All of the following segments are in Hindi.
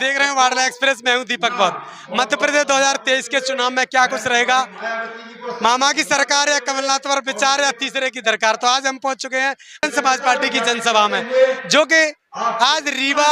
देख रहे हैं वाडला एक्सप्रेस, मैं हूं दीपक बौद्ध। मध्य प्रदेश 2023 के चुनाव में क्या कुछ रहेगा, मामा की सरकार या कमलनाथ पर विचार या तीसरे की दरकार। तो आज हम पहुंच चुके हैं जन समाज पार्टी की जनसभा में, जो कि आज रीवा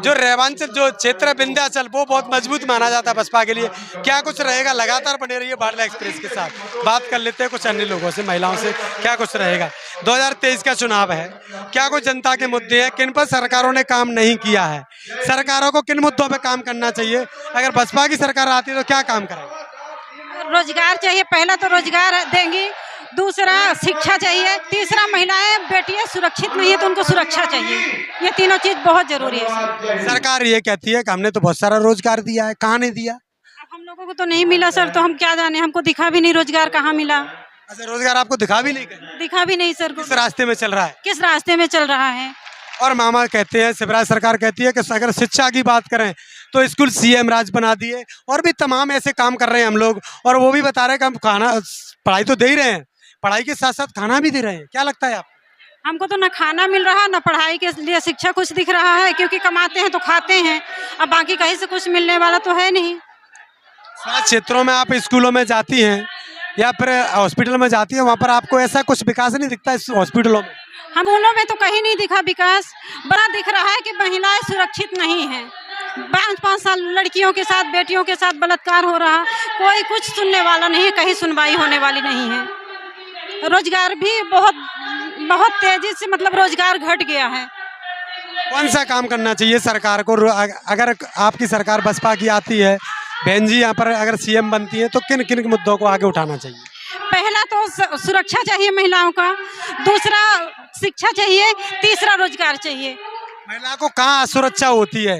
जो रेवांचल जो क्षेत्र है विंध्याचल, वो बहुत मजबूत माना जाता है बसपा के लिए। क्या कुछ रहेगा, लगातार बने रहिए वाडला एक्सप्रेस के साथ। बात कर लेते हैं कुछ अन्य लोगों से, महिलाओं से, क्या कुछ रहेगा। 2023 का चुनाव है, क्या कुछ जनता के मुद्दे हैं, किन पर सरकारों ने काम नहीं किया है, सरकारों को किन मुद्दों पर काम करना चाहिए, अगर बसपा की सरकार आती है तो क्या काम करेगी। रोजगार चाहिए, पहला तो रोजगार देंगी, दूसरा शिक्षा चाहिए, तीसरा महिलाएं बेटियां सुरक्षित नहीं है तो उनको सुरक्षा चाहिए। ये तीनों चीज बहुत जरूरी है। सरकार ये कहती है कि हमने तो बहुत सारा रोजगार दिया है, कहाँ नहीं दिया। अब हम लोगों को तो नहीं मिला सर, तो हम क्या जाने, हमको दिखा भी नहीं रोजगार कहाँ मिला। अच्छा, रोजगार आपको दिखा भी नहीं, दिखा भी नहीं सर। किस रास्ते में चल रहा है, किस रास्ते में चल रहा है। और मामा कहते हैं, शिवराज सरकार कहती है कि अगर शिक्षा की बात करें तो स्कूल सीएम राज बना दिए, और भी तमाम ऐसे काम कर रहे हैं हम लोग। और वो भी बता रहे हैं कि हम खाना पढ़ाई तो दे ही रहे हैं, पढ़ाई के साथ साथ खाना भी दे रहे हैं। क्या लगता है आप। हमको तो ना खाना मिल रहा, ना पढ़ाई के लिए शिक्षा कुछ दिख रहा है, क्योंकि कमाते हैं तो खाते हैं, अब बाकी कहीं से कुछ मिलने वाला तो है नहीं। सात क्षेत्रों में आप स्कूलों में जाती हैं या फिर हॉस्पिटल में जाती हैं, वहाँ पर आपको ऐसा कुछ विकास नहीं दिखता इस हॉस्पिटलों में। हम उन में तो कहीं नहीं दिखा विकास। बड़ा दिख रहा है कि महिलाएं सुरक्षित नहीं हैं। 5-5 साल लड़कियों के साथ, बेटियों के साथ बलात्कार हो रहा, कोई कुछ सुनने वाला नहीं है, कहीं सुनवाई होने वाली नहीं है। रोजगार भी बहुत तेजी से, मतलब रोजगार घट गया है। कौन सा काम करना चाहिए सरकार को, अगर आपकी सरकार बसपा की आती है, बहन जी यहाँ पर अगर सीएम बनती है, तो किन किन मुद्दों को आगे उठाना चाहिए। पहला तो सुरक्षा चाहिए महिलाओं का, दूसरा शिक्षा चाहिए, तीसरा रोजगार चाहिए। महिला को कहाँ असुरक्षा होती है,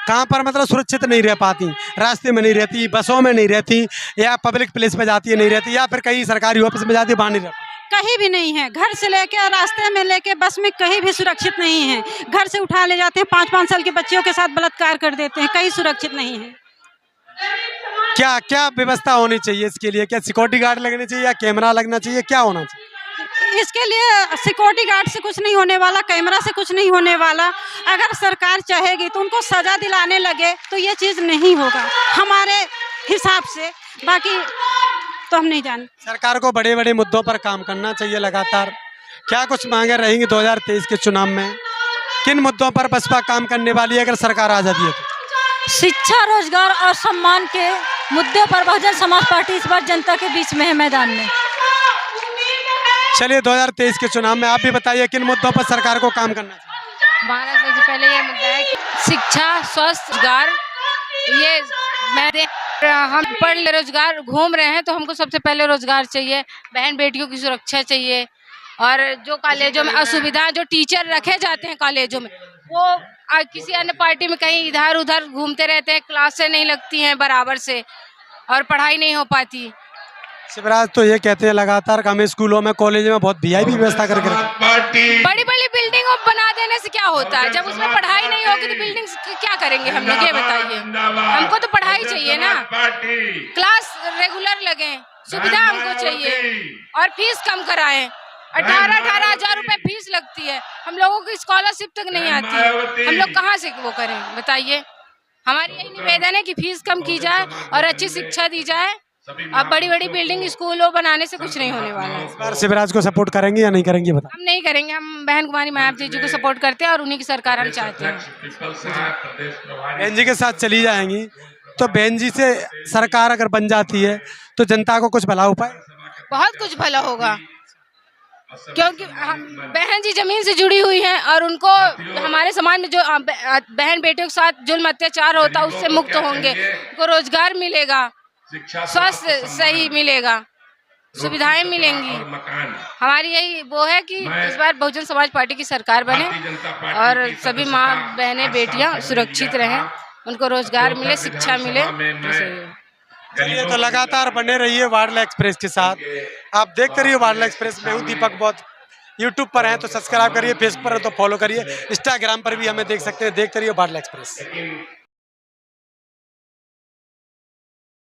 कहाँ पर मतलब सुरक्षित नहीं रह पाती, रास्ते में नहीं रहती, बसों में नहीं रहती, या पब्लिक प्लेस पे जाती है नहीं रहती, या फिर कहीं सरकारी ऑफिस में जाती है वहाँ नहीं रहती। कहीं भी नहीं है, घर से लेके रास्ते में लेके बस में कहीं भी सुरक्षित नहीं है। घर से उठा ले जाते हैं, 5-5 साल के बच्चियों के साथ बलात्कार कर देते हैं, कहीं सुरक्षित नहीं है। क्या क्या व्यवस्था होनी चाहिए इसके लिए, क्या सिक्योरिटी गार्ड लगने चाहिए या कैमरा लगना चाहिए, क्या होना चाहिए। इसके लिए सिक्योरिटी गार्ड से कुछ नहीं होने वाला, कैमरा से कुछ नहीं होने वाला। अगर सरकार चाहेगी तो उनको सजा दिलाने लगे तो ये चीज नहीं होगा हमारे हिसाब से, बाकी तो हम नहीं जानते। सरकार को बड़े बड़े मुद्दों पर काम करना चाहिए लगातार। क्या कुछ मांगे रहेंगी 2023 के चुनाव में, किन मुद्दों पर बसपा काम करने वाली है अगर सरकार आ जाती है तो। शिक्षा, रोजगार और सम्मान के मुद्दे पर बहुजन समाज पार्टी इस बार जनता के बीच में है, मैदान में। चलिए 2023 के चुनाव में आप भी बताइए किन मुद्दों पर सरकार को काम करना चाहिए। हमारा सबसे पहले ये मुद्दा है कि शिक्षा, स्वास्थ्य, रोजगार। हम पढ़ रोजगार घूम रहे हैं तो हमको सबसे पहले रोजगार चाहिए, बहन बेटियों की सुरक्षा चाहिए, और जो कॉलेजों में असुविधा, जो टीचर रखे जाते हैं कॉलेजों में, वो किसी अन्य पार्टी में कहीं इधर उधर घूमते रहते हैं, क्लासें नहीं लगती हैं बराबर से और पढ़ाई नहीं हो पाती। शिवराज तो ये कहते हैं लगातार हमें स्कूलों में, कॉलेज में बहुत वीआईपी व्यवस्था करके बड़ी बड़ी बिल्डिंग बना देने से क्या होता है, जब उसमें पढ़ाई नहीं होगी तो बिल्डिंग क्या करेंगे हम लोग, ये बताइए। हमको तो पढ़ाई चाहिए ना, क्लास रेगुलर लगे, सुविधा हमको चाहिए, और फीस कम कराएं। 18-18 हजार रुपए फीस लगती है, हम लोगों की स्कॉलरशिप तक नहीं आती है, हम लोग कहाँ से वो करें बताइए। हमारी यही निवेदन है कि फीस कम की जाए और अच्छी शिक्षा दी जाए। अब बड़ी बड़ी बिल्डिंग, स्कूलों बनाने से कुछ नहीं होने वाला है। इस बार शिवराज को सपोर्ट करेंगे या नहीं करेंगे बता। हम नहीं करेंगे, हम बहन कुमारी मायावती जी को सपोर्ट करते हैं और उन्हीं की सरकार हम चाहते हैं। बहन जी के साथ चली जाएंगी तो बहन जी से सरकार अगर बन जाती है तो जनता को कुछ भला उपाय, बहुत कुछ भला होगा, क्योंकि बहन जी जमीन से जुड़ी हुई हैं और उनको हमारे समाज में जो बहन बेटियों के साथ जुल्म अत्याचार होता है उससे मुक्त होंगे, उनको रोजगार मिलेगा, स्वास्थ्य सही मिलेगा, सुविधाएं मिलेंगी। हमारी यही वो है कि इस बार बहुजन समाज पार्टी की सरकार बने और सभी माँ बहनें बेटियां सुरक्षित रहें, उनको रोजगार मिले, शिक्षा मिले, तो सही है। चलिए तो लगातार बने रहिए वाडला एक्सप्रेस के साथ। आप देखते रहिए वाडला एक्सप्रेस। मैं हूँ दीपक बौद्ध। यूट्यूब पर हैं तो सब्सक्राइब करिए, फेसबुक पर है तो फॉलो करिए, इंस्टाग्राम पर भी हमें देख सकते हैं। देखते रहिए वाडला एक्सप्रेस।